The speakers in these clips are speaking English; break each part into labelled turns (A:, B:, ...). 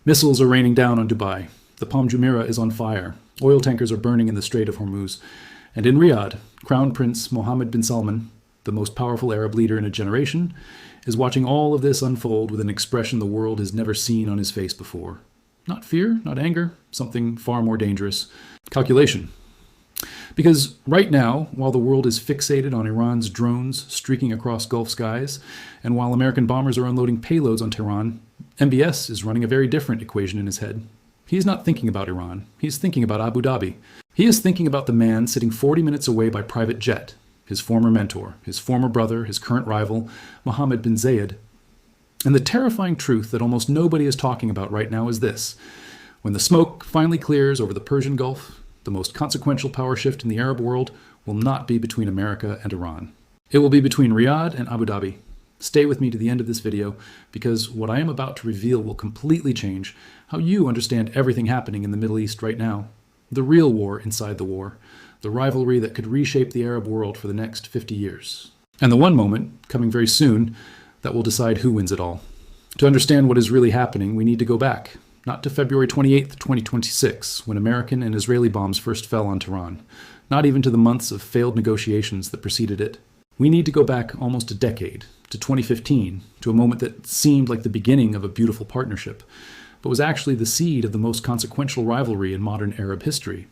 A: Missiles are raining down on Dubai. The Palm Jumeirah is on fire. Oil tankers are burning in the Strait of Hormuz. And in Riyadh, Crown Prince Mohammed bin Salman, the most powerful Arab leader in a generation, is watching all of this unfold with an expression the world has never seen on his face before. Not fear, not anger, something far more dangerous. Calculation. Because right now, while the world is fixated on Iran's drones streaking across Gulf skies, and while American bombers are unloading payloads on Tehran, MBS is running a very different equation in his head. He's not thinking about Iran. He's thinking about Abu Dhabi. He is thinking about the man sitting 40 minutes away by private jet, his former mentor, his former brother, his current rival, Mohammed bin Zayed. And the terrifying truth that almost nobody is talking about right now is this. When the smoke finally clears over the Persian Gulf, the most consequential power shift in the Arab world will not be between America and Iran. It will be between Riyadh and Abu Dhabi. Stay with me to the end of this video, because what I am about to reveal will completely change how you understand everything happening in the Middle East right now. The real war inside the war. The rivalry that could reshape the Arab world for the next 50 years. And the one moment, coming very soon, that will decide who wins it all. To understand what is really happening, we need to go back. Not to February 28th, 2026, when American and Israeli bombs first fell on Tehran. Not even to the months of failed negotiations that preceded it. We need to go back almost a decade, to 2015, to a moment that seemed like the beginning of a beautiful partnership, but was actually the seed of the most consequential rivalry in modern Arab history.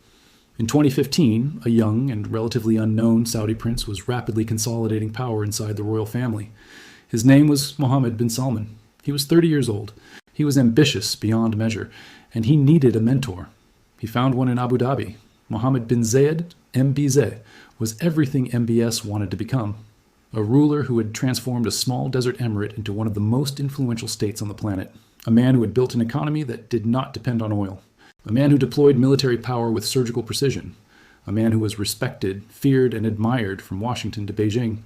A: In 2015, a young and relatively unknown Saudi prince was rapidly consolidating power inside the royal family. His name was Mohammed bin Salman. He was 30 years old. He was ambitious beyond measure, and he needed a mentor. He found one in Abu Dhabi. Mohammed bin Zayed, MBS, was everything MBS wanted to become. A ruler who had transformed a small desert emirate into one of the most influential states on the planet. A man who had built an economy that did not depend on oil. A man who deployed military power with surgical precision. A man who was respected, feared, and admired from Washington to Beijing.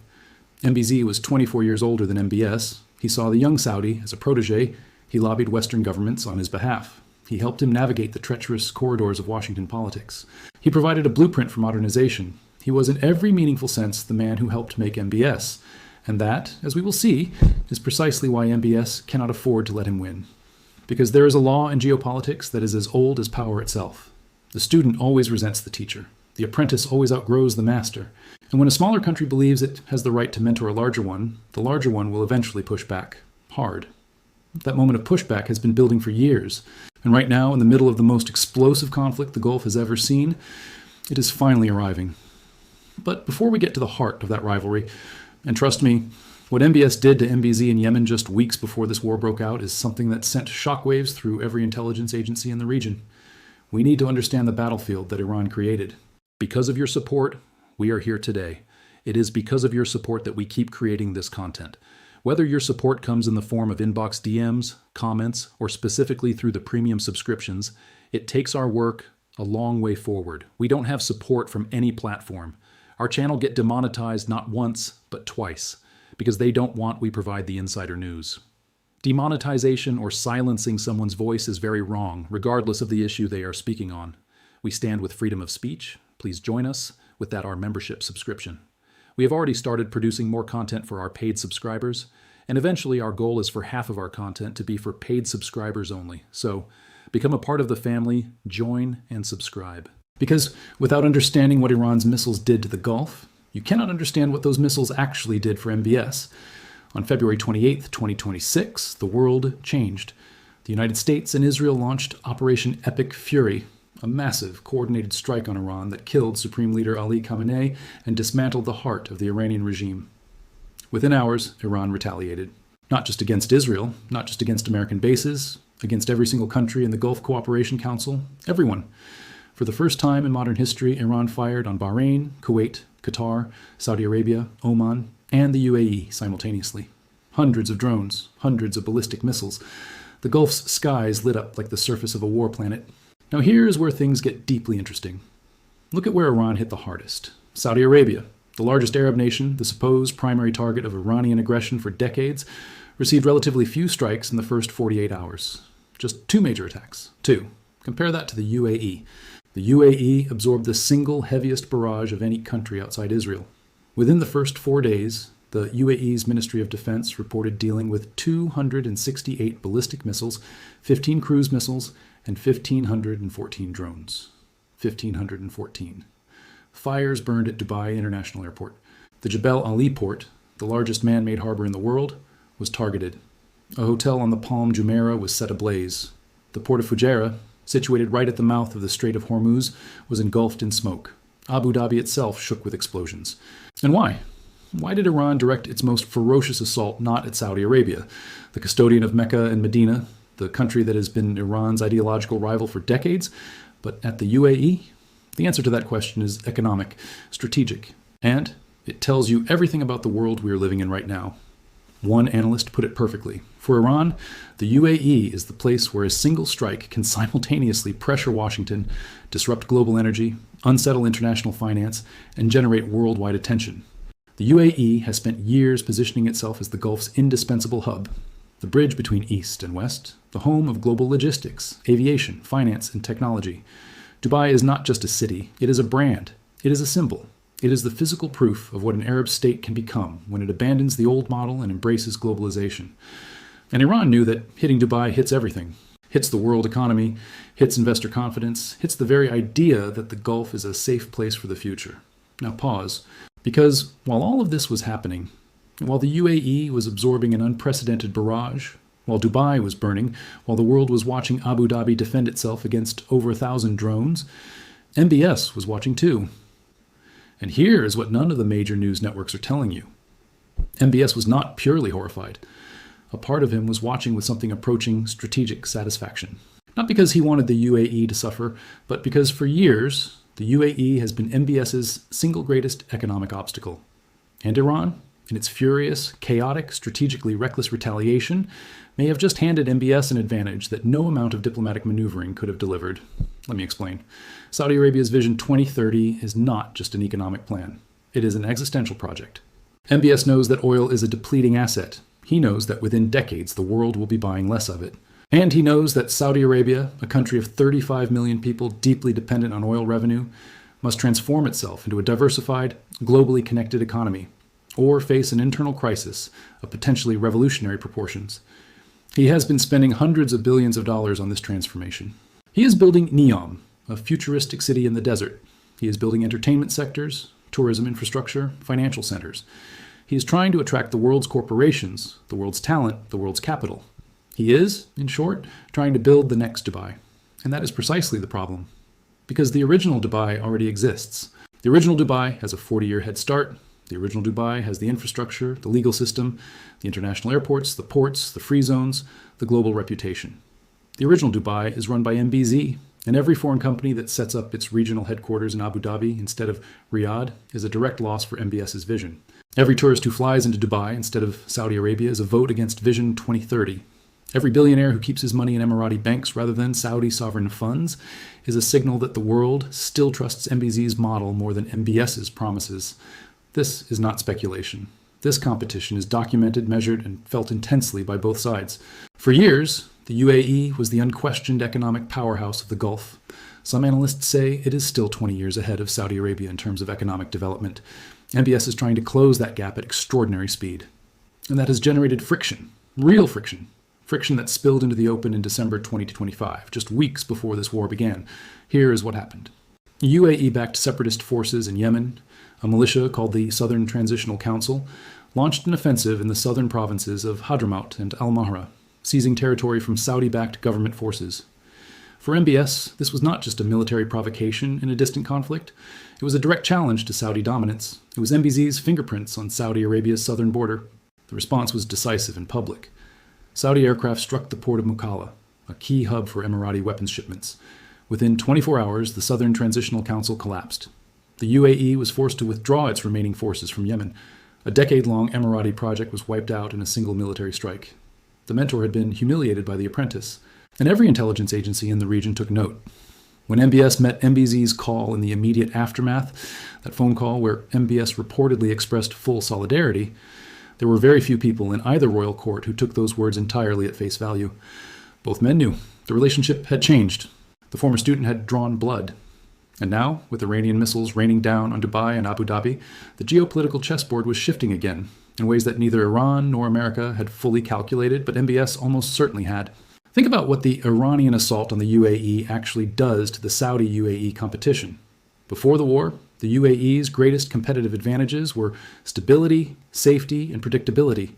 A: MBZ was 24 years older than MBS. He saw the young Saudi as a protege. He lobbied Western governments on his behalf. He helped him navigate the treacherous corridors of Washington politics. He provided a blueprint for modernization. He was in every meaningful sense the man who helped make MBS. And that, as we will see, is precisely why MBS cannot afford to let him win. Because there is a law in geopolitics that is as old as power itself. The student always resents the teacher. The apprentice always outgrows the master. And when a smaller country believes it has the right to mentor a larger one, the larger one will eventually push back. Hard. That moment of pushback has been building for years. And right now, in the middle of the most explosive conflict the Gulf has ever seen, it is finally arriving. But before we get to the heart of that rivalry, and trust me, what MBS did to MBZ in Yemen just weeks before this war broke out is something that sent shockwaves through every intelligence agency in the region. We need to understand the battlefield that Iran created. Because of your support, we are here today. It is because of your support that we keep creating this content. Whether your support comes in the form of inbox DMs, comments, or specifically through the premium subscriptions, it takes our work a long way forward. We don't have support from any platform. Our channel get demonetized not once, but twice, because they don't want we provide the insider news. Demonetization or silencing someone's voice is very wrong, regardless of the issue they are speaking on. We stand with freedom of speech. Please join us with our membership subscription. We have already started producing more content for our paid subscribers, and eventually our goal is for half of our content to be for paid subscribers only. So become a part of the family, join, and subscribe. Because without understanding what Iran's missiles did to the Gulf, you cannot understand what those missiles actually did for MBS. On February 28th, 2026, the world changed. The United States and Israel launched Operation Epic Fury, a massive coordinated strike on Iran that killed Supreme Leader Ali Khamenei and dismantled the heart of the Iranian regime. Within hours, Iran retaliated. Not just against Israel, not just against American bases, against every single country in the Gulf Cooperation Council, everyone. For the first time in modern history, Iran fired on Bahrain, Kuwait, Qatar, Saudi Arabia, Oman, and the UAE simultaneously. Hundreds of drones, hundreds of ballistic missiles. The Gulf's skies lit up like the surface of a war planet. Now here's where things get deeply interesting. Look at where Iran hit the hardest. Saudi Arabia, the largest Arab nation, the supposed primary target of Iranian aggression for decades, received relatively few strikes in the first 48 hours. Just 2 major attacks. 2. Compare that to the UAE. The UAE absorbed the single heaviest barrage of any country outside Israel. Within the first 4 days, the UAE's Ministry of Defense reported dealing with 268 ballistic missiles, 15 cruise missiles, and 1,514 drones. 1,514. Fires burned at Dubai International Airport. The Jebel Ali port, the largest man-made harbor in the world, was targeted. A hotel on the Palm Jumeirah was set ablaze. The port of Fujairah, situated right at the mouth of the Strait of Hormuz, was engulfed in smoke. Abu Dhabi itself shook with explosions. And why? Why did Iran direct its most ferocious assault not at Saudi Arabia, the custodian of Mecca and Medina, the country that has been Iran's ideological rival for decades, but at the UAE? The answer to that question is economic, strategic, and it tells you everything about the world we are living in right now. One analyst put it perfectly. For Iran, the UAE is the place where a single strike can simultaneously pressure Washington, disrupt global energy, unsettle international finance, and generate worldwide attention. The UAE has spent years positioning itself as the Gulf's indispensable hub, the bridge between East and West, the home of global logistics, aviation, finance, and technology. Dubai is not just a city, it is a brand. It is a symbol. It is the physical proof of what an Arab state can become when it abandons the old model and embraces globalization. And Iran knew that hitting Dubai hits everything. Hits the world economy, hits investor confidence, hits the very idea that the Gulf is a safe place for the future. Now pause, because while all of this was happening, while the UAE was absorbing an unprecedented barrage, while Dubai was burning, while the world was watching Abu Dhabi defend itself against over 1,000 drones, MBS was watching too. And here is what none of the major news networks are telling you. MBS was not purely horrified. A part of him was watching with something approaching strategic satisfaction. Not because he wanted the UAE to suffer, but because for years, the UAE has been MBS's single greatest economic obstacle. And Iran, in its furious, chaotic, strategically reckless retaliation, may have just handed MBS an advantage that no amount of diplomatic maneuvering could have delivered. Let me explain. Saudi Arabia's Vision 2030 is not just an economic plan. It is an existential project. MBS knows that oil is a depleting asset. He knows that within decades the world will be buying less of it. And he knows that Saudi Arabia, a country of 35 million people deeply dependent on oil revenue, must transform itself into a diversified, globally connected economy, or face an internal crisis of potentially revolutionary proportions. He has been spending hundreds of billions of dollars on this transformation. He is building Neom, a futuristic city in the desert. He is building entertainment sectors, tourism infrastructure, financial centers. He is trying to attract the world's corporations, the world's talent, the world's capital. He is, in short, trying to build the next Dubai. And that is precisely the problem. Because the original Dubai already exists. The original Dubai has a 40-year head start. The original Dubai has the infrastructure, the legal system, the international airports, the ports, the free zones, the global reputation. The original Dubai is run by MBZ, and every foreign company that sets up its regional headquarters in Abu Dhabi instead of Riyadh is a direct loss for MBS's vision. Every tourist who flies into Dubai instead of Saudi Arabia is a vote against Vision 2030. Every billionaire who keeps his money in Emirati banks rather than Saudi sovereign funds is a signal that the world still trusts MBZ's model more than MBS's promises. This is not speculation. This competition is documented, measured, and felt intensely by both sides. For years, the UAE was the unquestioned economic powerhouse of the Gulf. Some analysts say it is still 20 years ahead of Saudi Arabia in terms of economic development. MBS is trying to close that gap at extraordinary speed. And that has generated friction, real friction. Friction that spilled into the open in December 2025, just weeks before this war began. Here is what happened. UAE-backed separatist forces in Yemen, a militia called the Southern Transitional Council, launched an offensive in the southern provinces of Hadramaut and Al-Mahra, seizing territory from Saudi-backed government forces. For MBS, this was not just a military provocation in a distant conflict. It was a direct challenge to Saudi dominance. It was MBZ's fingerprints on Saudi Arabia's southern border. The response was decisive and public. Saudi aircraft struck the port of Mukalla, a key hub for Emirati weapons shipments. Within 24 hours, the Southern Transitional Council collapsed. The UAE was forced to withdraw its remaining forces from Yemen. A decade-long Emirati project was wiped out in a single military strike. The mentor had been humiliated by the apprentice, and every intelligence agency in the region took note. When MBS met MBZ's call in the immediate aftermath, that phone call where MBS reportedly expressed full solidarity, there were very few people in either royal court who took those words entirely at face value. Both men knew the relationship had changed. The former student had drawn blood. And now, with Iranian missiles raining down on Dubai and Abu Dhabi, the geopolitical chessboard was shifting again, in ways that neither Iran nor America had fully calculated, but MBS almost certainly had. Think about what the Iranian assault on the UAE actually does to the Saudi UAE competition. Before the war, the UAE's greatest competitive advantages were stability, safety, and predictability.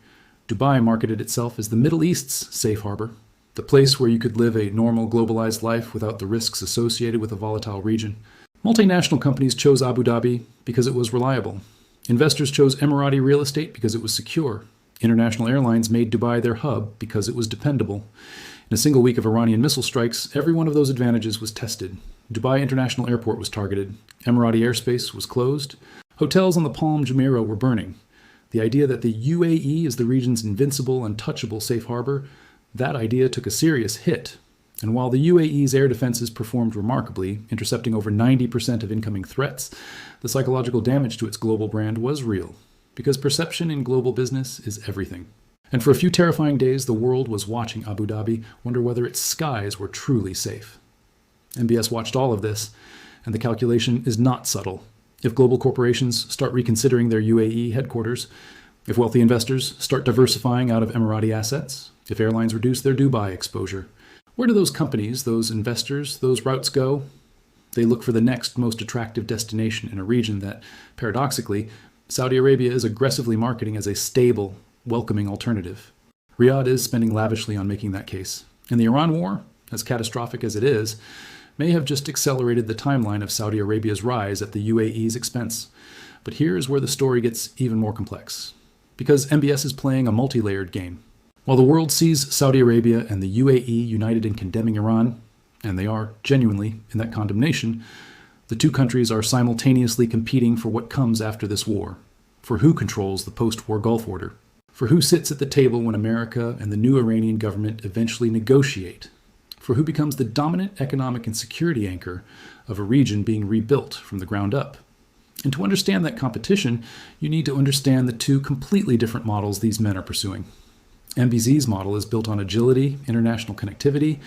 A: Dubai marketed itself as the Middle East's safe harbor, the place where you could live a normal globalized life without the risks associated with a volatile region. Multinational companies chose Abu Dhabi because it was reliable. Investors chose Emirati real estate because it was secure. International airlines made Dubai their hub because it was dependable. In a single week of Iranian missile strikes, every one of those advantages was tested. Dubai International Airport was targeted. Emirati airspace was closed. Hotels on the Palm Jumeirah were burning. The idea that the UAE is the region's invincible, untouchable safe harbor, that idea took a serious hit. And while the UAE's air defenses performed remarkably, intercepting over 90% of incoming threats, the psychological damage to its global brand was real, because perception in global business is everything. And for a few terrifying days, the world was watching Abu Dhabi wonder whether its skies were truly safe. MBS watched all of this, and the calculation is not subtle. If global corporations start reconsidering their UAE headquarters, if wealthy investors start diversifying out of Emirati assets, if airlines reduce their Dubai exposure, where do those companies, those investors, those routes go? They look for the next most attractive destination in a region that, paradoxically, Saudi Arabia is aggressively marketing as a stable, welcoming alternative. Riyadh is spending lavishly on making that case. And the Iran war, as catastrophic as it is, may have just accelerated the timeline of Saudi Arabia's rise at the UAE's expense. But here's where the story gets even more complex. Because MBS is playing a multi-layered game. While the world sees Saudi Arabia and the UAE united in condemning Iran, and they are genuinely in that condemnation, the two countries are simultaneously competing for what comes after this war, for who controls the post-war Gulf order, for who sits at the table when America and the new Iranian government eventually negotiate, for who becomes the dominant economic and security anchor of a region being rebuilt from the ground up. And to understand that competition, you need to understand the two completely different models these men are pursuing. MBZ's model is built on agility, international connectivity,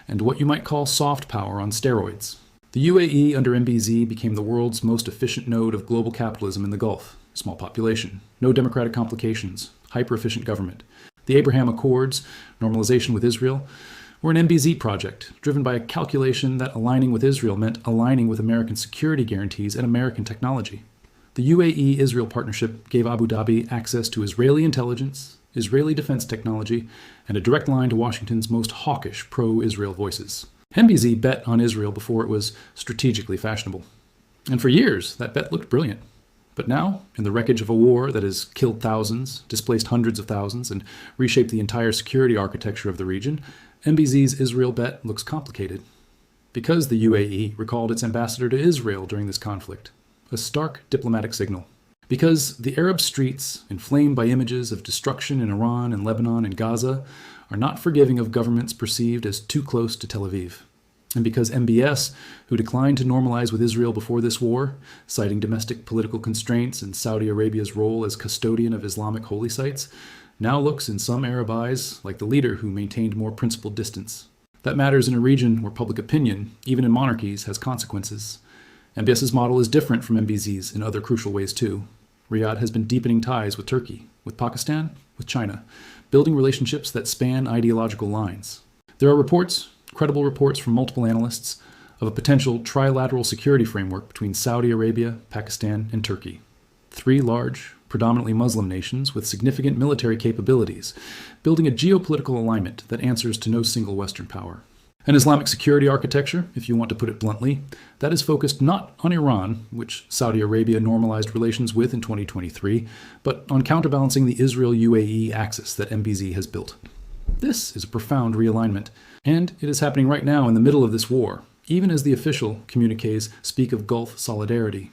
A: and what you might call soft power on steroids. The UAE under MBZ became the world's most efficient node of global capitalism in the Gulf. Small population, no democratic complications, hyper-efficient government. The Abraham Accords, normalization with Israel, were an MBZ project, driven by a calculation that aligning with Israel meant aligning with American security guarantees and American technology. The UAE-Israel partnership gave Abu Dhabi access to Israeli intelligence, Israeli defense technology, and a direct line to Washington's most hawkish pro-Israel voices. MBZ bet on Israel before it was strategically fashionable. And for years, that bet looked brilliant. But now, in the wreckage of a war that has killed thousands, displaced hundreds of thousands, and reshaped the entire security architecture of the region, MBZ's Israel bet looks complicated. Because the UAE recalled its ambassador to Israel during this conflict, a stark diplomatic signal. Because the Arab streets, inflamed by images of destruction in Iran and Lebanon and Gaza, are not forgiving of governments perceived as too close to Tel Aviv. And because MBS, who declined to normalize with Israel before this war, citing domestic political constraints and Saudi Arabia's role as custodian of Islamic holy sites, now looks in some Arab eyes like the leader who maintained more principled distance. That matters in a region where public opinion, even in monarchies, has consequences. MBS's model is different from MBZ's in other crucial ways too. Riyadh has been deepening ties with Turkey, with Pakistan, with China, building relationships that span ideological lines. There are reports, credible reports from multiple analysts, of a potential trilateral security framework between Saudi Arabia, Pakistan, and Turkey. Three large, predominantly Muslim nations with significant military capabilities, building a geopolitical alignment that answers to no single Western power. An Islamic security architecture, if you want to put it bluntly, that is focused not on Iran, which Saudi Arabia normalized relations with in 2023, but on counterbalancing the Israel-UAE axis that MBZ has built. This is a profound realignment, and it is happening right now in the middle of this war, even as the official communiques speak of Gulf solidarity.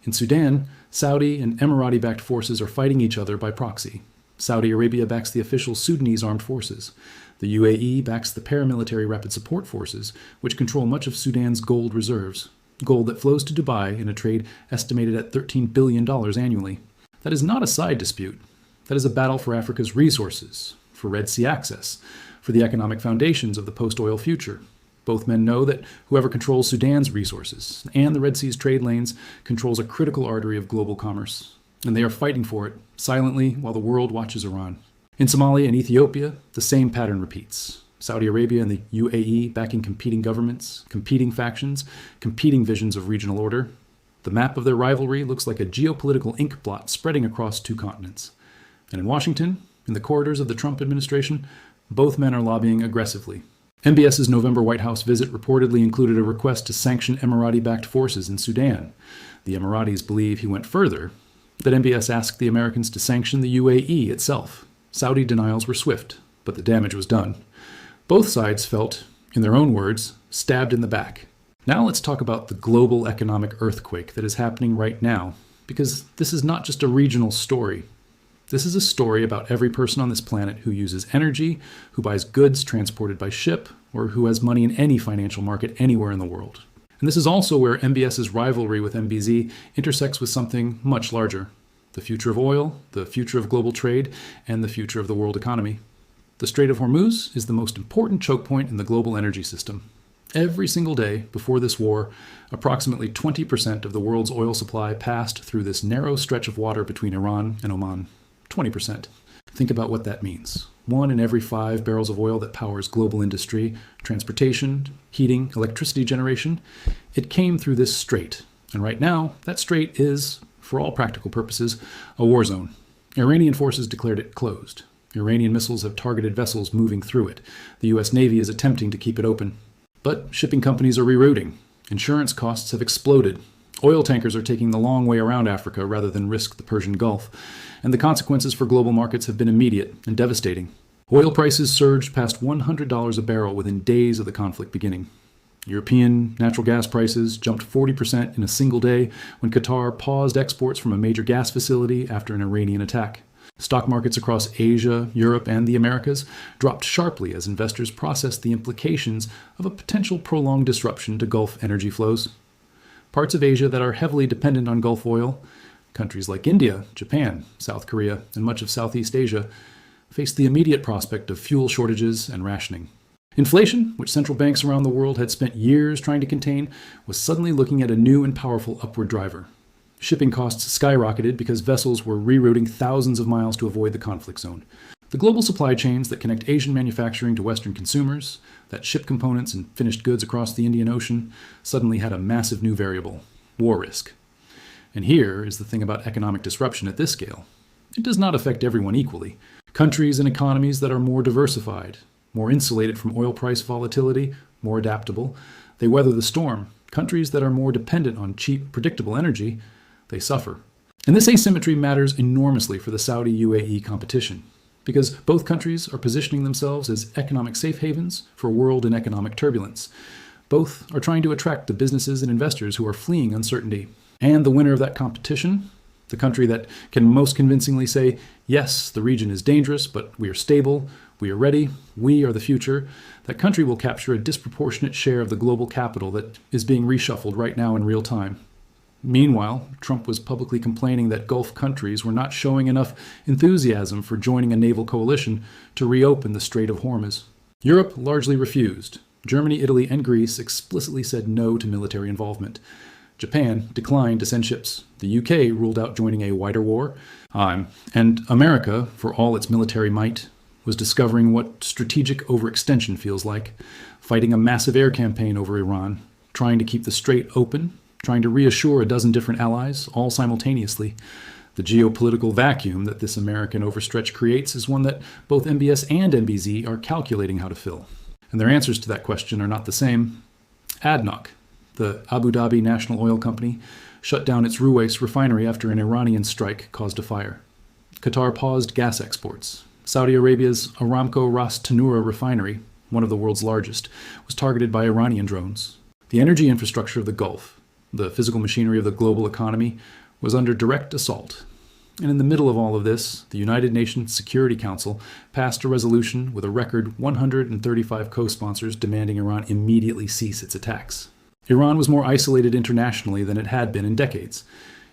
A: In Sudan, Saudi and Emirati-backed forces are fighting each other by proxy. Saudi Arabia backs the official Sudanese armed forces. The UAE backs the paramilitary rapid support forces, which control much of Sudan's gold reserves, gold that flows to Dubai in a trade estimated at $13 billion annually. That is not a side dispute. That is a battle for Africa's resources, for Red Sea access, for the economic foundations of the post-oil future. Both men know that whoever controls Sudan's resources and the Red Sea's trade lanes controls a critical artery of global commerce. and they are fighting for it silently while the world watches Iran. In Somalia and Ethiopia, the same pattern repeats. Saudi Arabia and the UAE backing competing governments, competing factions, competing visions of regional order. The map of their rivalry looks like a geopolitical ink blot spreading across two continents. And in Washington, in the corridors of the Trump administration, both men are lobbying aggressively. MBS's November White House visit reportedly included a request to sanction Emirati-backed forces in Sudan. The Emiratis believe he went further, that MBS asked the Americans to sanction the UAE itself. Saudi denials were swift, but the damage was done. Both sides felt, in their own words, stabbed in the back. Now let's talk about the global economic earthquake that is happening right now, because this is not just a regional story. This is a story about every person on this planet who uses energy, who buys goods transported by ship, or who has money in any financial market anywhere in the world. And this is also where MBS's rivalry with MBZ intersects with something much larger: the future of oil, the future of global trade, and the future of the world economy. The Strait of Hormuz is the most important choke point in the global energy system. Every single day before this war, approximately 20% of the world's oil supply passed through this narrow stretch of water between Iran and Oman. 20%. Think about what that means. 1 in every 5 barrels of oil that powers global industry, transportation, heating, electricity generation, it came through this strait. And right now, that strait is, for all practical purposes, a war zone. Iranian forces declared it closed. Iranian missiles have targeted vessels moving through it. The U.S. Navy is attempting to keep it open. But shipping companies are rerouting. Insurance costs have exploded. Oil tankers are taking the long way around Africa rather than risk the Persian Gulf. And the consequences for global markets have been immediate and devastating. Oil prices surged past $100 a barrel within days of the conflict beginning. European natural gas prices jumped 40% in a single day when Qatar paused exports from a major gas facility after an Iranian attack. Stock markets across Asia, Europe, and the Americas dropped sharply as investors processed the implications of a potential prolonged disruption to Gulf energy flows. Parts of Asia that are heavily dependent on Gulf oil, countries like India, Japan, South Korea, and much of Southeast Asia, faced the immediate prospect of fuel shortages and rationing. Inflation, which central banks around the world had spent years trying to contain, was suddenly looking at a new and powerful upward driver. Shipping costs skyrocketed because vessels were rerouting thousands of miles to avoid the conflict zone. The global supply chains that connect Asian manufacturing to Western consumers, that ship components and finished goods across the Indian Ocean, suddenly had a massive new variable: war risk. And here is the thing about economic disruption at this scale. It does not affect everyone equally. Countries and economies that are more diversified, more insulated from oil price volatility, more adaptable, they weather the storm. Countries that are more dependent on cheap, predictable energy, they suffer. And this asymmetry matters enormously for the Saudi-UAE competition, because both countries are positioning themselves as economic safe havens for a world in economic turbulence. Both are trying to attract the businesses and investors who are fleeing uncertainty. And the winner of that competition, the country that can most convincingly say, yes, the region is dangerous, but we are stable, we are ready, we are the future, that country will capture a disproportionate share of the global capital that is being reshuffled right now in real time. Meanwhile, Trump was publicly complaining that Gulf countries were not showing enough enthusiasm for joining a naval coalition to reopen the Strait of Hormuz. Europe largely refused. Germany, Italy, and Greece explicitly said no to military involvement. Japan declined to send ships. The UK ruled out joining a wider war. And America, for all its military might, was discovering what strategic overextension feels like, fighting a massive air campaign over Iran, trying to keep the strait open, trying to reassure a dozen different allies, all simultaneously. The geopolitical vacuum that this American overstretch creates is one that both MBS and MBZ are calculating how to fill. And their answers to that question are not the same. ADNOC, the Abu Dhabi national oil company, shut down its Ruwais refinery after an Iranian strike caused a fire. Qatar paused gas exports. Saudi Arabia's Aramco Ras Tanura refinery, one of the world's largest, was targeted by Iranian drones. The energy infrastructure of the Gulf, the physical machinery of the global economy, was under direct assault. And in the middle of all of this, the United Nations Security Council passed a resolution with a record 135 co-sponsors demanding Iran immediately cease its attacks. Iran was more isolated internationally than it had been in decades.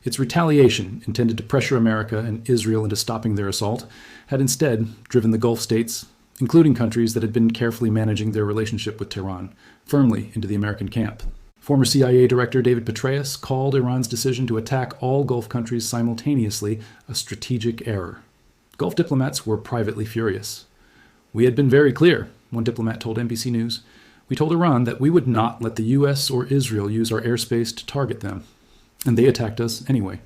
A: Its retaliation, intended to pressure America and Israel into stopping their assault, had instead driven the Gulf states, including countries that had been carefully managing their relationship with Tehran, firmly into the American camp. Former CIA Director David Petraeus called Iran's decision to attack all Gulf countries simultaneously a strategic error. Gulf diplomats were privately furious. "We had been very clear," one diplomat told NBC News. "We told Iran that we would not let the US or Israel use our airspace to target them. And they attacked us anyway."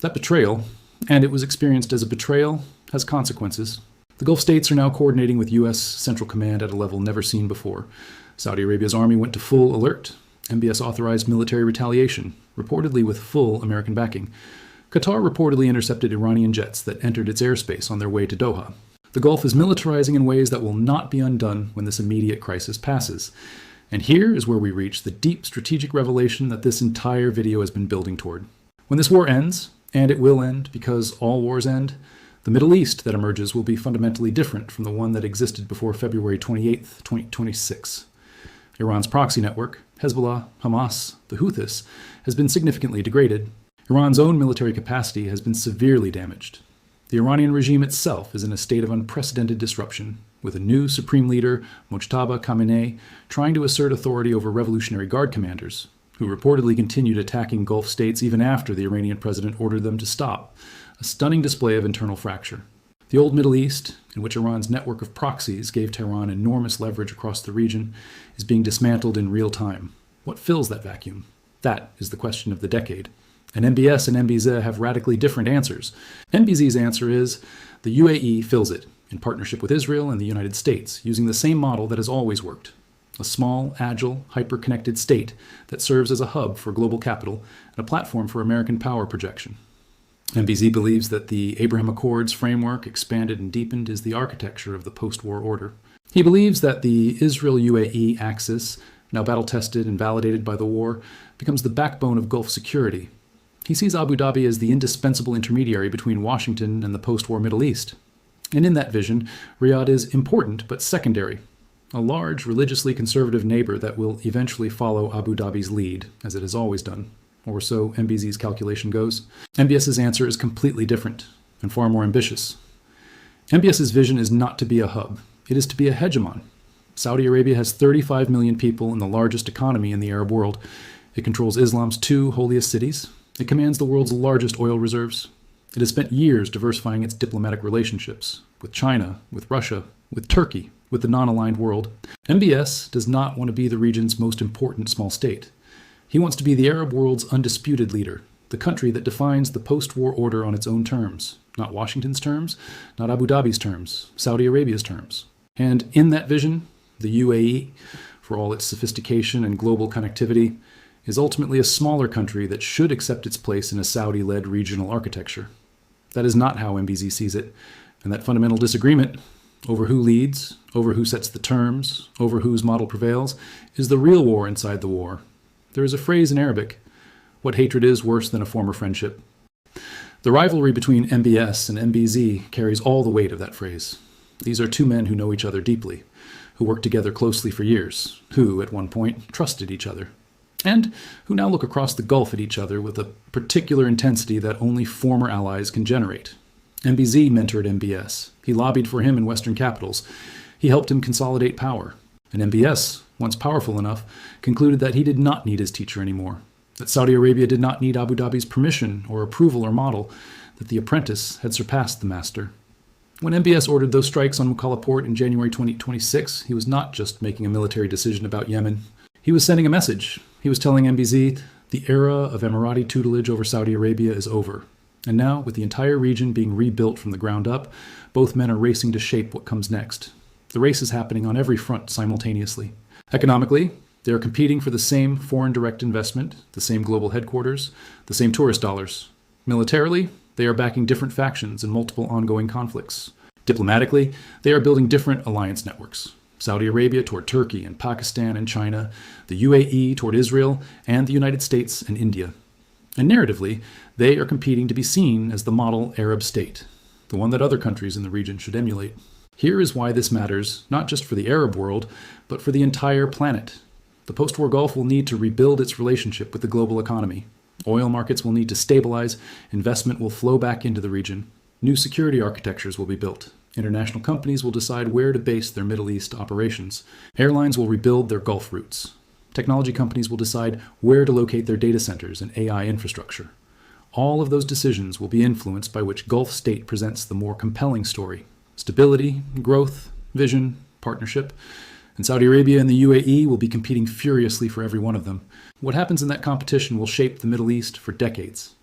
A: That betrayal, and it was experienced as a betrayal, has consequences. The Gulf states are now coordinating with US Central Command at a level never seen before. Saudi Arabia's army went to full alert. MBS authorized military retaliation, reportedly with full American backing. Qatar reportedly intercepted Iranian jets that entered its airspace on their way to Doha. The Gulf is militarizing in ways that will not be undone when this immediate crisis passes. And here is where we reach the deep strategic revelation that this entire video has been building toward. When this war ends, and it will end because all wars end, the Middle East that emerges will be fundamentally different from the one that existed before February 28, 2026. Iran's proxy network, Hezbollah, Hamas, the Houthis, has been significantly degraded. Iran's own military capacity has been severely damaged. The Iranian regime itself is in a state of unprecedented disruption, with a new supreme leader, Mojtaba Khamenei, trying to assert authority over Revolutionary Guard commanders, who reportedly continued attacking Gulf states even after the Iranian president ordered them to stop, a stunning display of internal fracture. The old Middle East, in which Iran's network of proxies gave Tehran enormous leverage across the region, is being dismantled in real time. What fills that vacuum? That is the question of the decade. And MBS and MBZ have radically different answers. MBZ's answer is the UAE fills it, in partnership with Israel and the United States, using the same model that has always worked. A small, agile, hyper-connected state that serves as a hub for global capital and a platform for American power projection. MBZ believes that the Abraham Accords framework, expanded and deepened, is the architecture of the post-war order. He believes that the Israel-UAE axis, now battle-tested and validated by the war, becomes the backbone of Gulf security. He sees Abu Dhabi as the indispensable intermediary between Washington and the post-war Middle East. And in that vision, Riyadh is important but secondary, a large, religiously conservative neighbor that will eventually follow Abu Dhabi's lead, as it has always done. Or so MBZ's calculation goes. MBS's answer is completely different and far more ambitious. MBS's vision is not to be a hub. It is to be a hegemon. Saudi Arabia has 35 million people and the largest economy in the Arab world. It controls Islam's 2 holiest cities. It commands the world's largest oil reserves. It has spent years diversifying its diplomatic relationships with China, with Russia, with Turkey, with the non-aligned world. MBS does not want to be the region's most important small state. He wants to be the Arab world's undisputed leader, the country that defines the post-war order on its own terms, not Washington's terms, not Abu Dhabi's terms, Saudi Arabia's terms. And in that vision, the UAE, for all its sophistication and global connectivity, is ultimately a smaller country that should accept its place in a Saudi-led regional architecture. That is not how MBZ sees it, and that fundamental disagreement over who leads, over who sets the terms, over whose model prevails, is the real war inside the war. There is a phrase in Arabic, "What hatred is worse than a former friendship?" The rivalry between MBS and MBZ carries all the weight of that phrase. These are 2 men who know each other deeply, who worked together closely for years, who, at one point, trusted each other, and who now look across the Gulf at each other with a particular intensity that only former allies can generate. MBZ mentored MBS. He lobbied for him in Western capitals. He helped him consolidate power. And MBS, once powerful enough, concluded that he did not need his teacher anymore, that Saudi Arabia did not need Abu Dhabi's permission or approval or model, that the apprentice had surpassed the master. When MBS ordered those strikes on Mukalla port in January 2026, he was not just making a military decision about Yemen. He was sending a message. He was telling MBZ, the era of Emirati tutelage over Saudi Arabia is over. And now, with the entire region being rebuilt from the ground up, both men are racing to shape what comes next. The race is happening on every front simultaneously. Economically, they are competing for the same foreign direct investment, the same global headquarters, the same tourist dollars. Militarily, they are backing different factions in multiple ongoing conflicts. Diplomatically, they are building different alliance networks. Saudi Arabia toward Turkey and Pakistan and China, the UAE toward Israel, and the United States and India. And narratively, they are competing to be seen as the model Arab state, the one that other countries in the region should emulate. Here is why this matters, not just for the Arab world, but for the entire planet. The post-war Gulf will need to rebuild its relationship with the global economy. Oil markets will need to stabilize, investment will flow back into the region. New security architectures will be built. International companies will decide where to base their Middle East operations. Airlines will rebuild their Gulf routes. Technology companies will decide where to locate their data centers and AI infrastructure. All of those decisions will be influenced by which Gulf state presents the more compelling story: stability, growth, vision, partnership. And Saudi Arabia and the UAE will be competing furiously for every one of them. What happens in that competition will shape the Middle East for decades.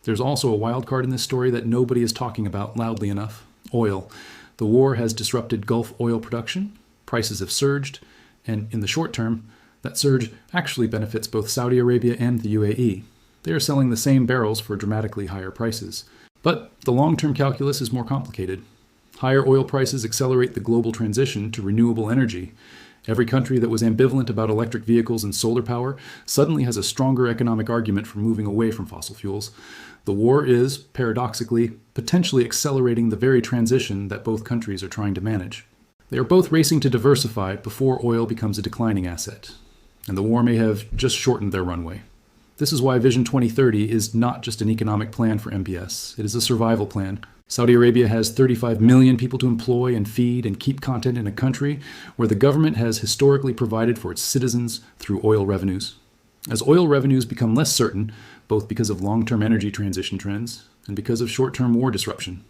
A: There's also a wild card in this story that nobody is talking about loudly enough: oil. The war has disrupted Gulf oil production, prices have surged, and in the short term, that surge actually benefits both Saudi Arabia and the UAE. They are selling the same barrels for dramatically higher prices. But the long-term calculus is more complicated. Higher oil prices accelerate the global transition to renewable energy. Every country that was ambivalent about electric vehicles and solar power suddenly has a stronger economic argument for moving away from fossil fuels. The war is, paradoxically, potentially accelerating the very transition that both countries are trying to manage. They are both racing to diversify before oil becomes a declining asset, and the war may have just shortened their runway. This is why Vision 2030 is not just an economic plan for MBS, it is a survival plan. Saudi Arabia has 35 million people to employ and feed and keep content in a country where the government has historically provided for its citizens through oil revenues. As oil revenues become less certain, both because of long-term energy transition trends and because of short-term war disruption,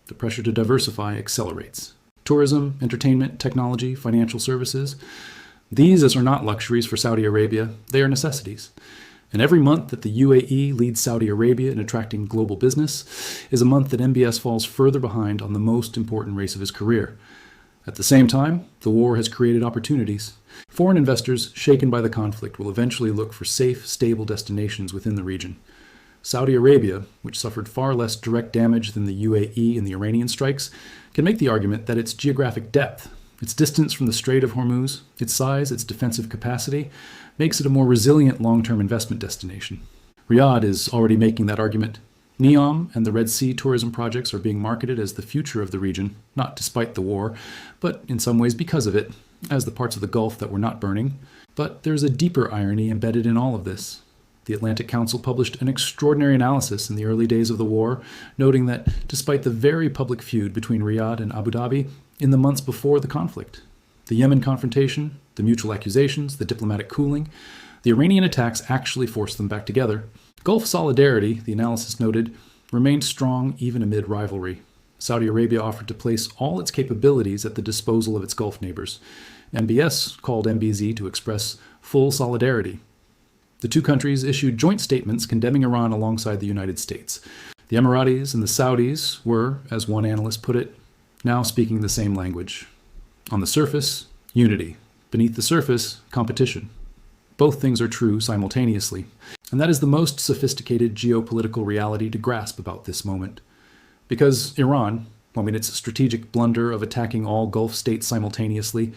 A: the pressure to diversify accelerates. Tourism, entertainment, technology, financial services, these are not luxuries for Saudi Arabia, they are necessities. And every month that the UAE leads Saudi Arabia in attracting global business is a month that MBS falls further behind on the most important race of his career. At the same time, the war has created opportunities. Foreign investors shaken by the conflict will eventually look for safe, stable destinations within the region. Saudi Arabia, which suffered far less direct damage than the UAE in the Iranian strikes, can make the argument that its geographic depth, its distance from the Strait of Hormuz, its size, its defensive capacity, makes it a more resilient long-term investment destination. Riyadh is already making that argument. NEOM and the Red Sea tourism projects are being marketed as the future of the region, not despite the war, but in some ways because of it, as the parts of the Gulf that were not burning. But there's a deeper irony embedded in all of this. The Atlantic Council published an extraordinary analysis in the early days of the war, noting that despite the very public feud between Riyadh and Abu Dhabi in the months before the conflict, the Yemen confrontation, the mutual accusations, the diplomatic cooling, the Iranian attacks actually forced them back together. Gulf solidarity, the analysis noted, remained strong even amid rivalry. Saudi Arabia offered to place all its capabilities at the disposal of its Gulf neighbors. MBS called MBZ to express full solidarity. The two countries issued joint statements condemning Iran alongside the United States. The Emiratis and the Saudis were, as one analyst put it, now speaking the same language. On the surface, unity. Beneath the surface, competition. Both things are true simultaneously, and that is the most sophisticated geopolitical reality to grasp about this moment. Because Iran, its strategic blunder of attacking all Gulf states simultaneously,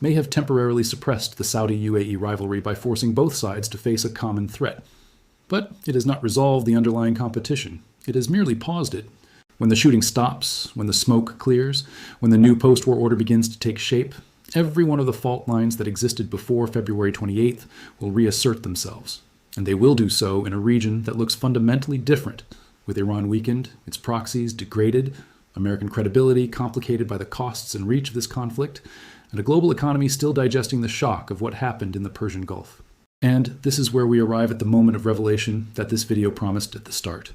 A: may have temporarily suppressed the Saudi-UAE rivalry by forcing both sides to face a common threat. But it has not resolved the underlying competition. It has merely paused it. When the shooting stops, when the smoke clears, when the new post-war order begins to take shape, every one of the fault lines that existed before February 28th will reassert themselves. And they will do so in a region that looks fundamentally different, with Iran weakened, its proxies degraded, American credibility complicated by the costs and reach of this conflict, and a global economy still digesting the shock of what happened in the Persian Gulf. And this is where we arrive at the moment of revelation that this video promised at the start.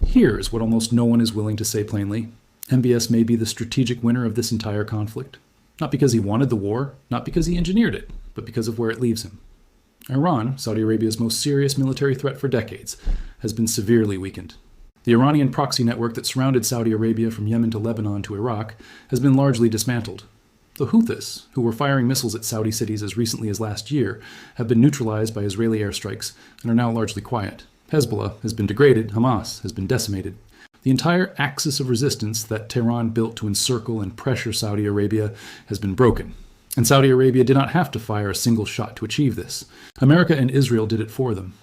A: Here is what almost no one is willing to say plainly. MBS may be the strategic winner of this entire conflict. Not because he wanted the war, not because he engineered it, but because of where it leaves him. Iran, Saudi Arabia's most serious military threat for decades, has been severely weakened. The Iranian proxy network that surrounded Saudi Arabia from Yemen to Lebanon to Iraq has been largely dismantled. The Houthis, who were firing missiles at Saudi cities as recently as last year, have been neutralized by Israeli airstrikes and are now largely quiet. Hezbollah has been degraded, Hamas has been decimated. The entire axis of resistance that Tehran built to encircle and pressure Saudi Arabia has been broken. And Saudi Arabia did not have to fire a single shot to achieve this. America and Israel did it for them.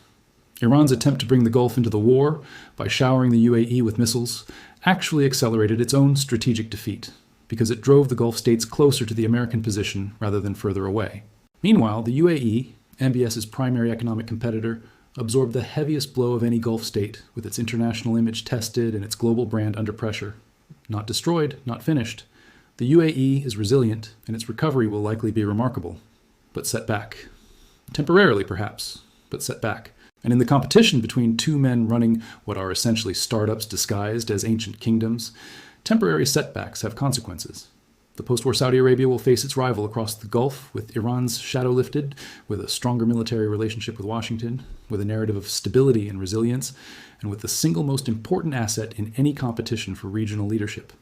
A: Iran's attempt to bring the Gulf into the war by showering the UAE with missiles actually accelerated its own strategic defeat, because it drove the Gulf states closer to the American position rather than further away. Meanwhile, the UAE, MBS's primary economic competitor, absorbed the heaviest blow of any Gulf state, with its international image tested and its global brand under pressure. Not destroyed, not finished. The UAE is resilient, and its recovery will likely be remarkable, but set back. temporarily perhaps, but set back. And in the competition between two men running what are essentially startups disguised as ancient kingdoms, temporary setbacks have consequences. The post-war Saudi Arabia will face its rival across the Gulf, with Iran's shadow lifted, with a stronger military relationship with Washington, with a narrative of stability and resilience, and with the single most important asset in any competition for regional leadership: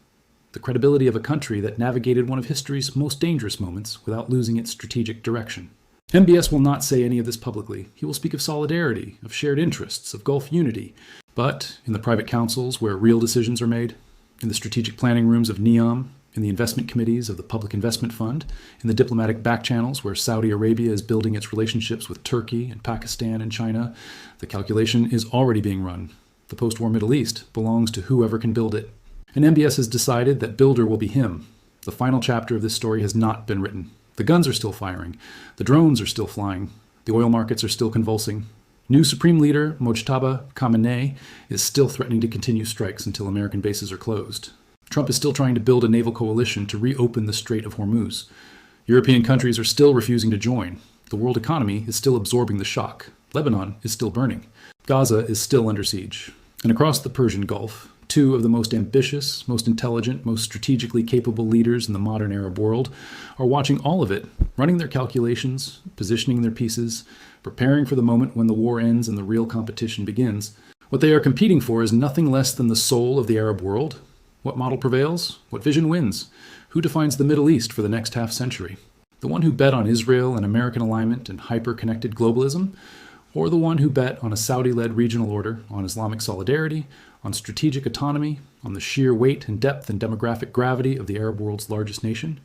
A: the credibility of a country that navigated one of history's most dangerous moments without losing its strategic direction. MBS will not say any of this publicly. He will speak of solidarity, of shared interests, of Gulf unity. But in the private councils where real decisions are made, in the strategic planning rooms of NEOM, in the investment committees of the Public Investment Fund, in the diplomatic back channels where Saudi Arabia is building its relationships with Turkey and Pakistan and China, the calculation is already being run. The post-war Middle East belongs to whoever can build it. And MBS has decided that builder will be him. The final chapter of this story has not been written. The guns are still firing. The drones are still flying. The oil markets are still convulsing. New Supreme Leader Mojtaba Khamenei is still threatening to continue strikes until American bases are closed. Trump is still trying to build a naval coalition to reopen the Strait of Hormuz. European countries are still refusing to join. The world economy is still absorbing the shock. Lebanon is still burning. Gaza is still under siege. And across the Persian Gulf, two of the most ambitious, most intelligent, most strategically capable leaders in the modern Arab world are watching all of it, running their calculations, positioning their pieces, preparing for the moment when the war ends and the real competition begins. What they are competing for is nothing less than the soul of the Arab world. What model prevails? What vision wins? Who defines the Middle East for the next half-century? The one who bet on Israel and American alignment and hyper-connected globalism? Or the one who bet on a Saudi-led regional order, on Islamic solidarity, on strategic autonomy, on the sheer weight and depth and demographic gravity of the Arab world's largest nation?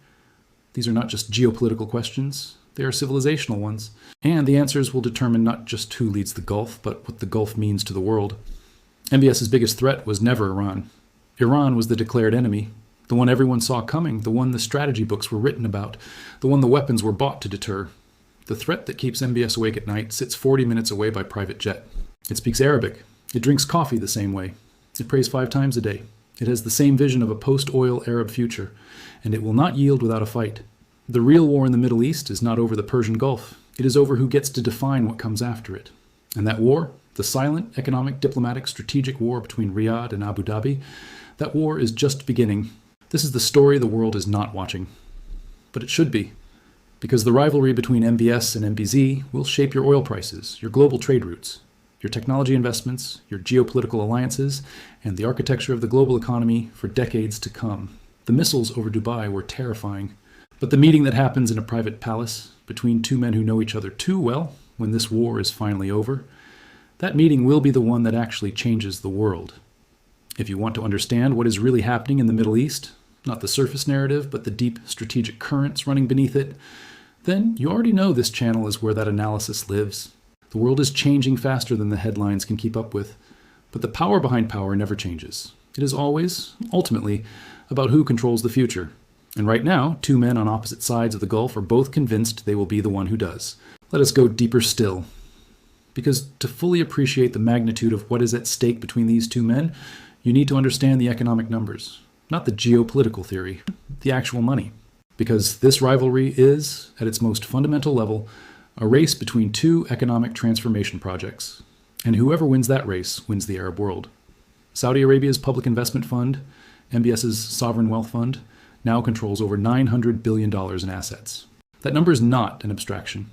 A: These are not just geopolitical questions, they are civilizational ones. And the answers will determine not just who leads the Gulf, but what the Gulf means to the world. MBS's biggest threat was never Iran. Iran was the declared enemy, the one everyone saw coming, the one the strategy books were written about, the one the weapons were bought to deter. The threat that keeps MBS awake at night sits 40 minutes away by private jet. It speaks Arabic. It drinks coffee the same way. It prays 5 times a day. It has the same vision of a post-oil Arab future, and it will not yield without a fight. The real war in the Middle East is not over the Persian Gulf. It is over who gets to define what comes after it. And that war, the silent, economic, diplomatic, strategic war between Riyadh and Abu Dhabi, that war is just beginning. This is the story the world is not watching. But it should be, because the rivalry between MBS and MBZ will shape your oil prices, your global trade routes, your technology investments, your geopolitical alliances, and the architecture of the global economy for decades to come. The missiles over Dubai were terrifying, but the meeting that happens in a private palace between two men who know each other too well when this war is finally over, that meeting will be the one that actually changes the world. If you want to understand what is really happening in the Middle East, not the surface narrative, but the deep strategic currents running beneath it, then you already know this channel is where that analysis lives. The world is changing faster than the headlines can keep up with, but the power behind power never changes. It is always, ultimately, about who controls the future. And right now, two men on opposite sides of the Gulf are both convinced they will be the one who does. Let us go deeper still. Because to fully appreciate the magnitude of what is at stake between these two men, you need to understand the economic numbers, not the geopolitical theory, the actual money. Because this rivalry is, at its most fundamental level, a race between two economic transformation projects. And whoever wins that race wins the Arab world. Saudi Arabia's Public Investment Fund, MBS's Sovereign Wealth Fund, now controls over $900 billion in assets. That number is not an abstraction.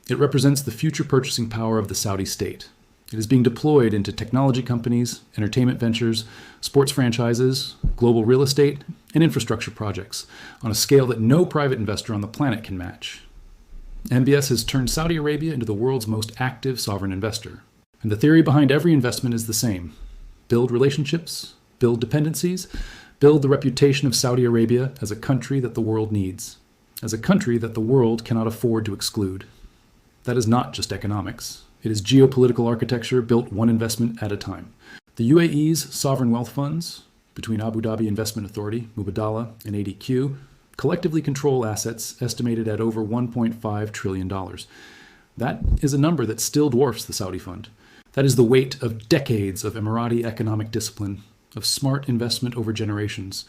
A: It represents the future purchasing power of the Saudi state. It is being deployed into technology companies, entertainment ventures, sports franchises, global real estate, and infrastructure projects on a scale that no private investor on the planet can match. MBS has turned Saudi Arabia into the world's most active sovereign investor. And the theory behind every investment is the same. Build relationships, build dependencies, build the reputation of Saudi Arabia as a country that the world needs, as a country that the world cannot afford to exclude. That is not just economics. It is geopolitical architecture built one investment at a time. The UAE's sovereign wealth funds, between Abu Dhabi Investment Authority, Mubadala, and ADQ, collectively control assets estimated at over $1.5 trillion. That is a number that still dwarfs the Saudi fund. That is the weight of decades of Emirati economic discipline, of smart investment over generations,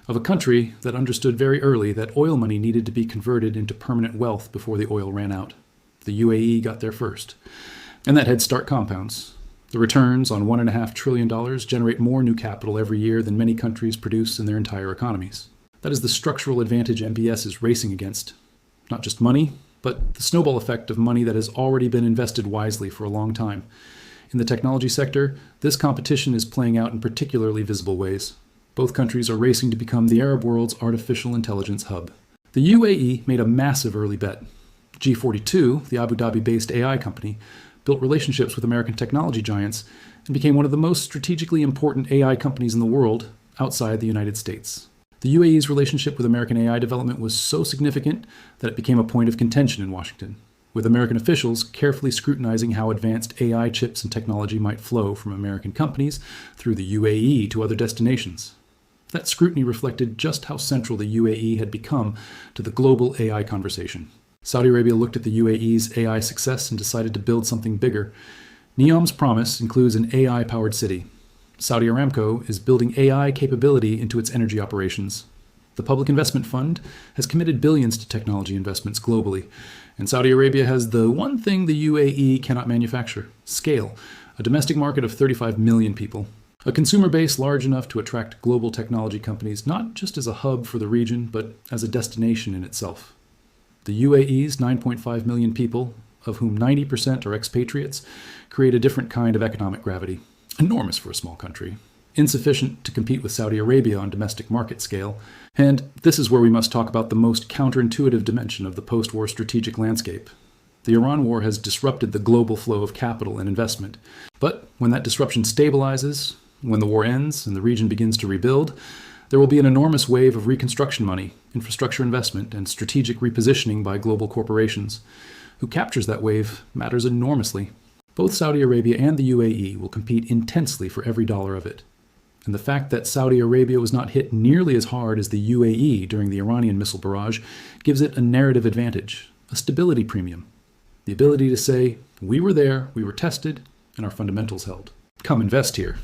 A: of a country that understood very early that oil money needed to be converted into permanent wealth before the oil ran out. The UAE got there first. And that head start compounds. The returns on $1.5 trillion generate more new capital every year than many countries produce in their entire economies. That is the structural advantage MBS is racing against. Not just money, but the snowball effect of money that has already been invested wisely for a long time. In the technology sector, this competition is playing out in particularly visible ways. Both countries are racing to become the Arab world's artificial intelligence hub. The UAE made a massive early bet. G42, the Abu Dhabi-based AI company, built relationships with American technology giants and became one of the most strategically important AI companies in the world outside the United States. The UAE's relationship with American AI development was so significant that it became a point of contention in Washington, with American officials carefully scrutinizing how advanced AI chips and technology might flow from American companies through the UAE to other destinations. That scrutiny reflected just how central the UAE had become to the global AI conversation. Saudi Arabia looked at the UAE's AI success and decided to build something bigger. NEOM's promise includes an AI-powered city. Saudi Aramco is building AI capability into its energy operations. The Public Investment Fund has committed billions to technology investments globally, and Saudi Arabia has the one thing the UAE cannot manufacture: scale, a domestic market of 35 million people. A consumer base large enough to attract global technology companies not just as a hub for the region, but as a destination in itself. The UAE's 9.5 million people, of whom 90% are expatriates, create a different kind of economic gravity. Enormous for a small country. Insufficient to compete with Saudi Arabia on domestic market scale. And this is where we must talk about the most counterintuitive dimension of the post-war strategic landscape. The Iran war has disrupted the global flow of capital and investment. But when that disruption stabilizes, when the war ends and the region begins to rebuild, there will be an enormous wave of reconstruction money, infrastructure investment, and strategic repositioning by global corporations. Who captures that wave matters enormously. Both Saudi Arabia and the UAE will compete intensely for every dollar of it. And the fact that Saudi Arabia was not hit nearly as hard as the UAE during the Iranian missile barrage gives it a narrative advantage, a stability premium. The ability to say, we were there, we were tested, and our fundamentals held. Come invest here.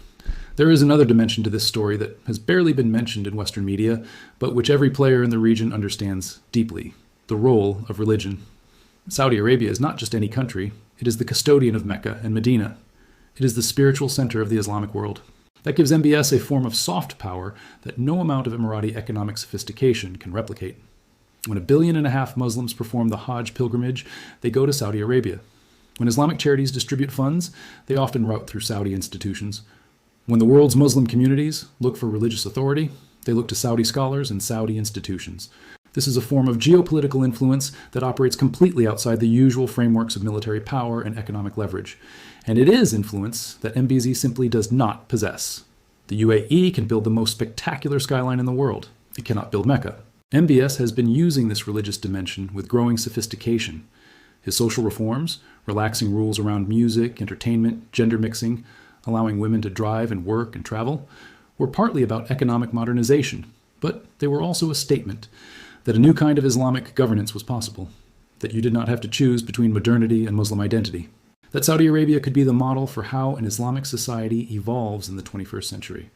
A: There is another dimension to this story that has barely been mentioned in Western media, but which every player in the region understands deeply: the role of religion. Saudi Arabia is not just any country, it is the custodian of Mecca and Medina. It is the spiritual center of the Islamic world. That gives MBS a form of soft power that no amount of Emirati economic sophistication can replicate. When 1.5 billion Muslims perform the Hajj pilgrimage, they go to Saudi Arabia. When Islamic charities distribute funds, they often route through Saudi institutions. When the world's Muslim communities look for religious authority, they look to Saudi scholars and Saudi institutions. This is a form of geopolitical influence that operates completely outside the usual frameworks of military power and economic leverage. And it is influence that MBZ simply does not possess. The UAE can build the most spectacular skyline in the world. It cannot build Mecca. MBS has been using this religious dimension with growing sophistication. His social reforms, relaxing rules around music, entertainment, gender mixing, allowing women to drive and work and travel, were partly about economic modernization, but they were also a statement that a new kind of Islamic governance was possible, that you did not have to choose between modernity and Muslim identity, that Saudi Arabia could be the model for how an Islamic society evolves in the 21st century.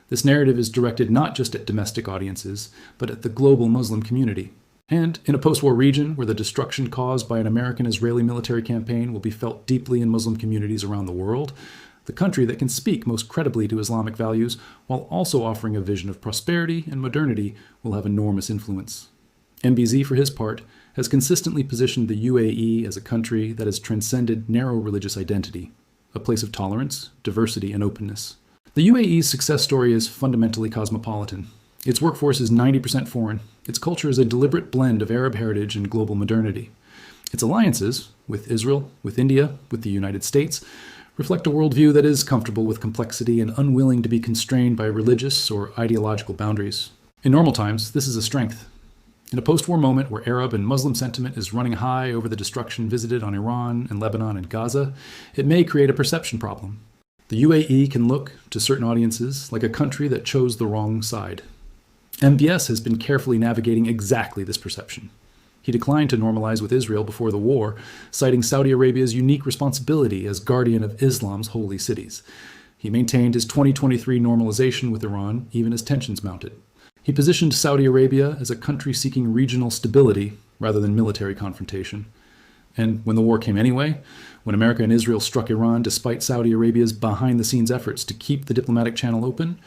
A: This narrative is directed not just at domestic audiences, but at the global Muslim community. And in a post-war region where the destruction caused by an American-Israeli military campaign will be felt deeply in Muslim communities around the world, the country that can speak most credibly to Islamic values while also offering a vision of prosperity and modernity will have enormous influence. MBZ, for his part, has consistently positioned the UAE as a country that has transcended narrow religious identity, a place of tolerance, diversity, and openness. The UAE's success story is fundamentally cosmopolitan. Its workforce is 90% foreign. Its culture is a deliberate blend of Arab heritage and global modernity. Its alliances, with Israel, with India, with the United States, reflect a worldview that is comfortable with complexity and unwilling to be constrained by religious or ideological boundaries. In normal times, this is a strength. In a post-war moment where Arab and Muslim sentiment is running high over the destruction visited on Iran and Lebanon and Gaza, it may create a perception problem. The UAE can look, to certain audiences, like a country that chose the wrong side. MBS has been carefully navigating exactly this perception. He declined to normalize with Israel before the war, citing Saudi Arabia's unique responsibility as guardian of Islam's holy cities. He maintained his 2023 normalization with Iran, even as tensions mounted. He positioned Saudi Arabia as a country seeking regional stability rather than military confrontation. And when the war came anyway, when America and Israel struck Iran despite Saudi Arabia's behind-the-scenes efforts to keep the diplomatic channel open,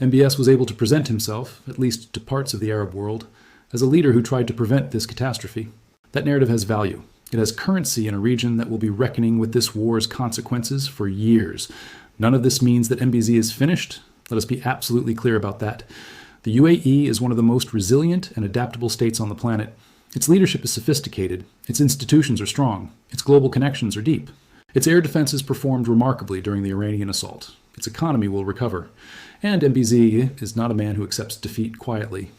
A: MBS was able to present himself, at least to parts of the Arab world, as a leader who tried to prevent this catastrophe. That narrative has value. It has currency in a region that will be reckoning with this war's consequences for years. None of this means that MBZ is finished. Let us be absolutely clear about that. The UAE is one of the most resilient and adaptable states on the planet. Its leadership is sophisticated, its institutions are strong, its global connections are deep. Its air defenses performed remarkably during the Iranian assault. Its economy will recover. And MBZ is not a man who accepts defeat quietly.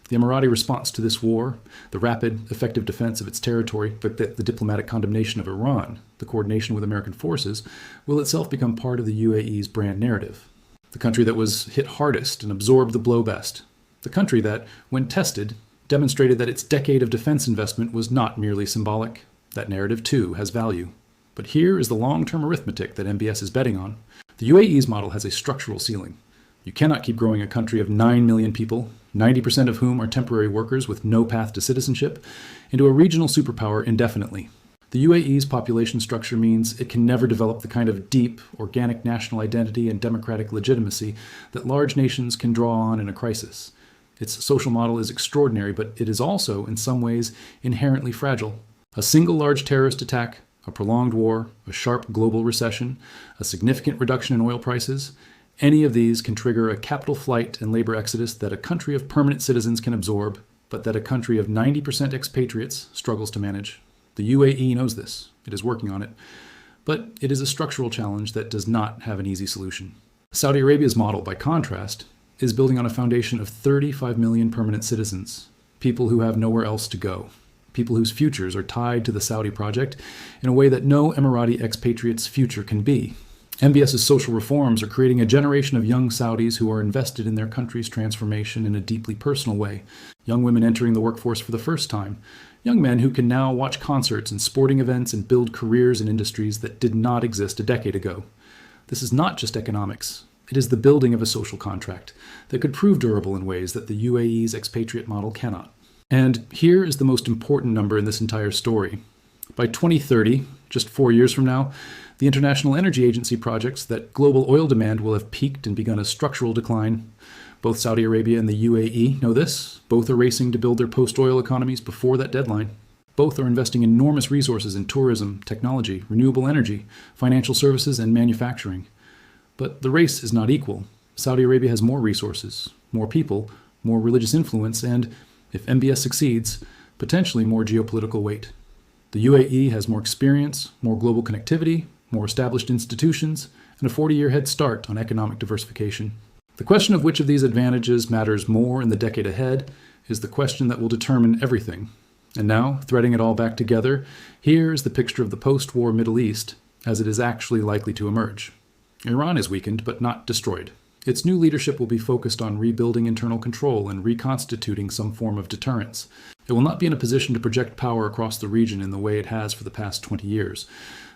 A: The Emirati response to this war, the rapid, effective defense of its territory, but the diplomatic condemnation of Iran, the coordination with American forces, will itself become part of the UAE's brand narrative. The country that was hit hardest and absorbed the blow best. The country that, when tested, demonstrated that its decade of defense investment was not merely symbolic. That narrative, too, has value. But here is the long-term arithmetic that MBS is betting on. The UAE's model has a structural ceiling. You cannot keep growing a country of 9 million people, 90% of whom are temporary workers with no path to citizenship, into a regional superpower indefinitely. The UAE's population structure means it can never develop the kind of deep, organic national identity and democratic legitimacy that large nations can draw on in a crisis. Its social model is extraordinary, but it is also, in some ways, inherently fragile. A single large terrorist attack, a prolonged war, a sharp global recession, a significant reduction in oil prices, any of these can trigger a capital flight and labor exodus that a country of permanent citizens can absorb, but that a country of 90% expatriates struggles to manage. The UAE knows this. It is working on it. But it is a structural challenge that does not have an easy solution. Saudi Arabia's model, by contrast, is building on a foundation of 35 million permanent citizens, people who have nowhere else to go, people whose futures are tied to the Saudi project in a way that no Emirati expatriate's future can be. MBS's social reforms are creating a generation of young Saudis who are invested in their country's transformation in a deeply personal way. Young women entering the workforce for the first time. Young men who can now watch concerts and sporting events and build careers in industries that did not exist a decade ago. This is not just economics. It is the building of a social contract that could prove durable in ways that the UAE's expatriate model cannot. And here is the most important number in this entire story. By 2030, just 4 years from now, the International Energy Agency projects that global oil demand will have peaked and begun a structural decline. Both Saudi Arabia and the UAE know this. Both are racing to build their post-oil economies before that deadline. Both are investing enormous resources in tourism, technology, renewable energy, financial services, and manufacturing. But the race is not equal. Saudi Arabia has more resources, more people, more religious influence, and, if MBS succeeds, potentially more geopolitical weight. The UAE has more experience, more global connectivity, more established institutions, and a 40-year head start on economic diversification. The question of which of these advantages matters more in the decade ahead is the question that will determine everything. And now, threading it all back together, here is the picture of the post-war Middle East as it is actually likely to emerge. Iran is weakened, but not destroyed. Its new leadership will be focused on rebuilding internal control and reconstituting some form of deterrence. It will not be in a position to project power across the region in the way it has for the past 20 years.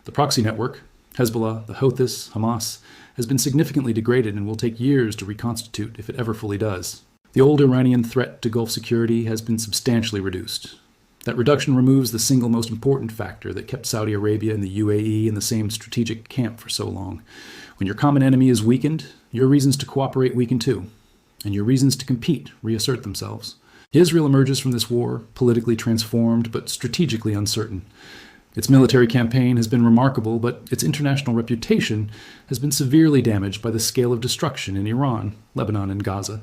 A: The proxy network, Hezbollah, the Houthis, Hamas, has been significantly degraded and will take years to reconstitute if it ever fully does. The old Iranian threat to Gulf security has been substantially reduced. That reduction removes the single most important factor that kept Saudi Arabia and the UAE in the same strategic camp for so long. When your common enemy is weakened, your reasons to cooperate weaken too, and your reasons to compete reassert themselves. Israel emerges from this war politically transformed but strategically uncertain. Its military campaign has been remarkable, but its international reputation has been severely damaged by the scale of destruction in Iran, Lebanon, and Gaza.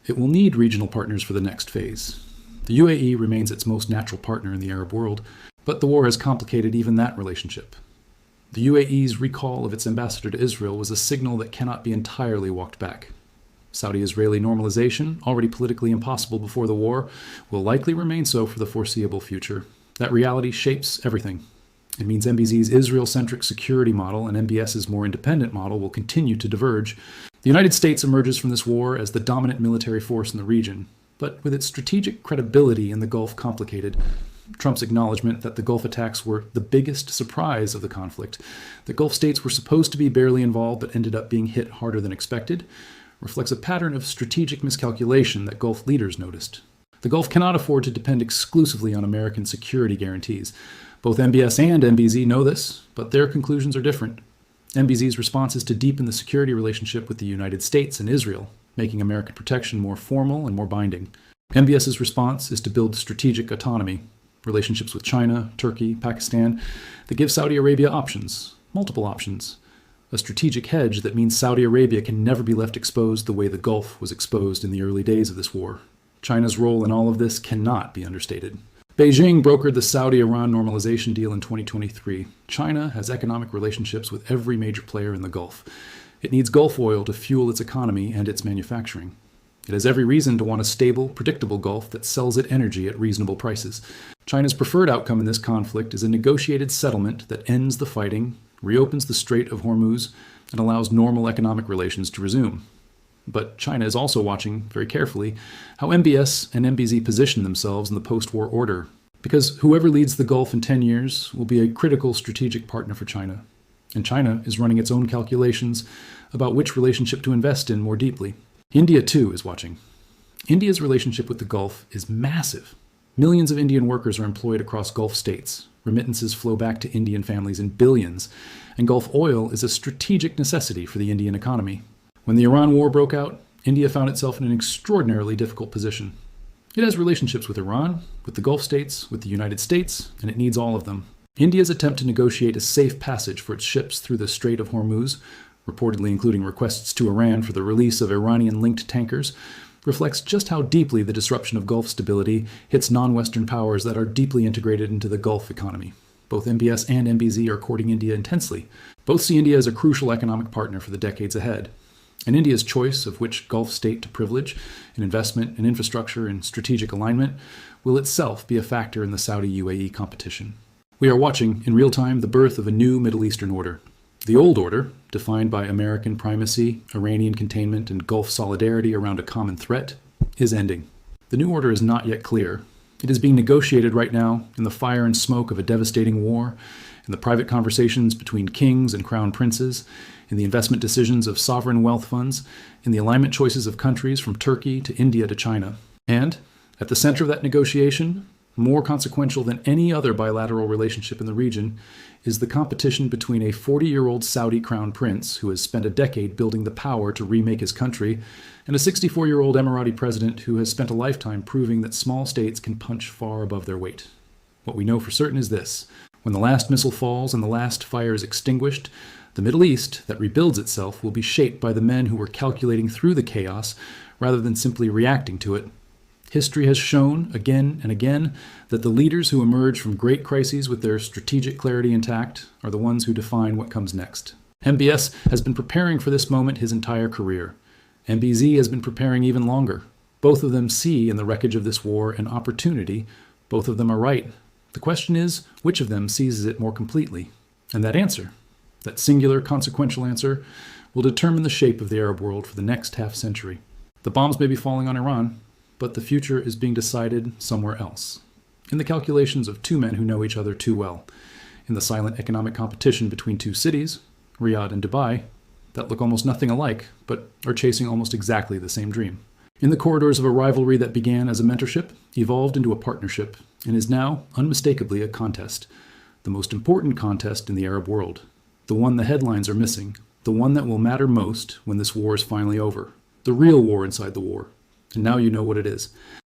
A: It will need regional partners for the next phase. The UAE remains its most natural partner in the Arab world, but the war has complicated even that relationship. The UAE's recall of its ambassador to Israel was a signal that cannot be entirely walked back. Saudi-Israeli normalization, already politically impossible before the war, will likely remain so for the foreseeable future. That reality shapes everything. It means MBZ's Israel-centric security model and MBS's more independent model will continue to diverge. The United States emerges from this war as the dominant military force in the region, but with its strategic credibility in the Gulf complicated. Trump's acknowledgement that the Gulf attacks were the biggest surprise of the conflict, that Gulf states were supposed to be barely involved but ended up being hit harder than expected, reflects a pattern of strategic miscalculation that Gulf leaders noticed. The Gulf cannot afford to depend exclusively on American security guarantees. Both MBS and MBZ know this, but their conclusions are different. MBZ's response is to deepen the security relationship with the United States and Israel, making American protection more formal and more binding. MBS's response is to build strategic autonomy, relationships with China, Turkey, Pakistan, that give Saudi Arabia options, multiple options. A strategic hedge that means Saudi Arabia can never be left exposed the way the Gulf was exposed in the early days of this war. China's role in all of this cannot be understated. Beijing brokered the Saudi-Iran normalization deal in 2023. China has economic relationships with every major player in the Gulf. It needs Gulf oil to fuel its economy and its manufacturing. It has every reason to want a stable, predictable Gulf that sells it energy at reasonable prices. China's preferred outcome in this conflict is a negotiated settlement that ends the fighting, reopens the Strait of Hormuz, and allows normal economic relations to resume. But China is also watching very carefully how MBS and MBZ position themselves in the post-war order, because whoever leads the Gulf in 10 years will be a critical strategic partner for China. And China is running its own calculations about which relationship to invest in more deeply. India, too, is watching. India's relationship with the Gulf is massive. Millions of Indian workers are employed across Gulf states. Remittances flow back to Indian families in billions, and Gulf oil is a strategic necessity for the Indian economy. When the Iran war broke out, India found itself in an extraordinarily difficult position. It has relationships with Iran, with the Gulf states, with the United States, and it needs all of them. India's attempt to negotiate a safe passage for its ships through the Strait of Hormuz, reportedly including requests to Iran for the release of Iranian-linked tankers, reflects just how deeply the disruption of Gulf stability hits non-Western powers that are deeply integrated into the Gulf economy. Both MBS and MBZ are courting India intensely. Both see India as a crucial economic partner for the decades ahead. And India's choice of which Gulf state to privilege in investment and infrastructure and strategic alignment will itself be a factor in the Saudi-UAE competition. We are watching, in real time, the birth of a new Middle Eastern order. The old order, defined by American primacy, Iranian containment, and Gulf solidarity around a common threat, is ending. The new order is not yet clear. It is being negotiated right now in the fire and smoke of a devastating war, in the private conversations between kings and crown princes, in the investment decisions of sovereign wealth funds, in the alignment choices of countries from Turkey to India to China. And, at the center of that negotiation, more consequential than any other bilateral relationship in the region, is the competition between a 40-year-old Saudi crown prince who has spent a decade building the power to remake his country, and a 64-year-old Emirati president who has spent a lifetime proving that small states can punch far above their weight. What we know for certain is this: when the last missile falls and the last fire is extinguished, the Middle East that rebuilds itself will be shaped by the men who were calculating through the chaos rather than simply reacting to it. History has shown again and again that the leaders who emerge from great crises with their strategic clarity intact are the ones who define what comes next. MBS has been preparing for this moment his entire career. MBZ has been preparing even longer. Both of them see in the wreckage of this war an opportunity. Both of them are right. The question is, which of them seizes it more completely? And that answer, that singular, consequential answer, will determine the shape of the Arab world for the next half-century. The bombs may be falling on Iran, but the future is being decided somewhere else. In the calculations of two men who know each other too well. In the silent economic competition between two cities, Riyadh and Dubai, that look almost nothing alike, but are chasing almost exactly the same dream. In the corridors of a rivalry that began as a mentorship, evolved into a partnership, and is now, unmistakably, a contest. The most important contest in the Arab world. The one the headlines are missing. The one that will matter most when this war is finally over. The real war inside the war. And now you know what it is.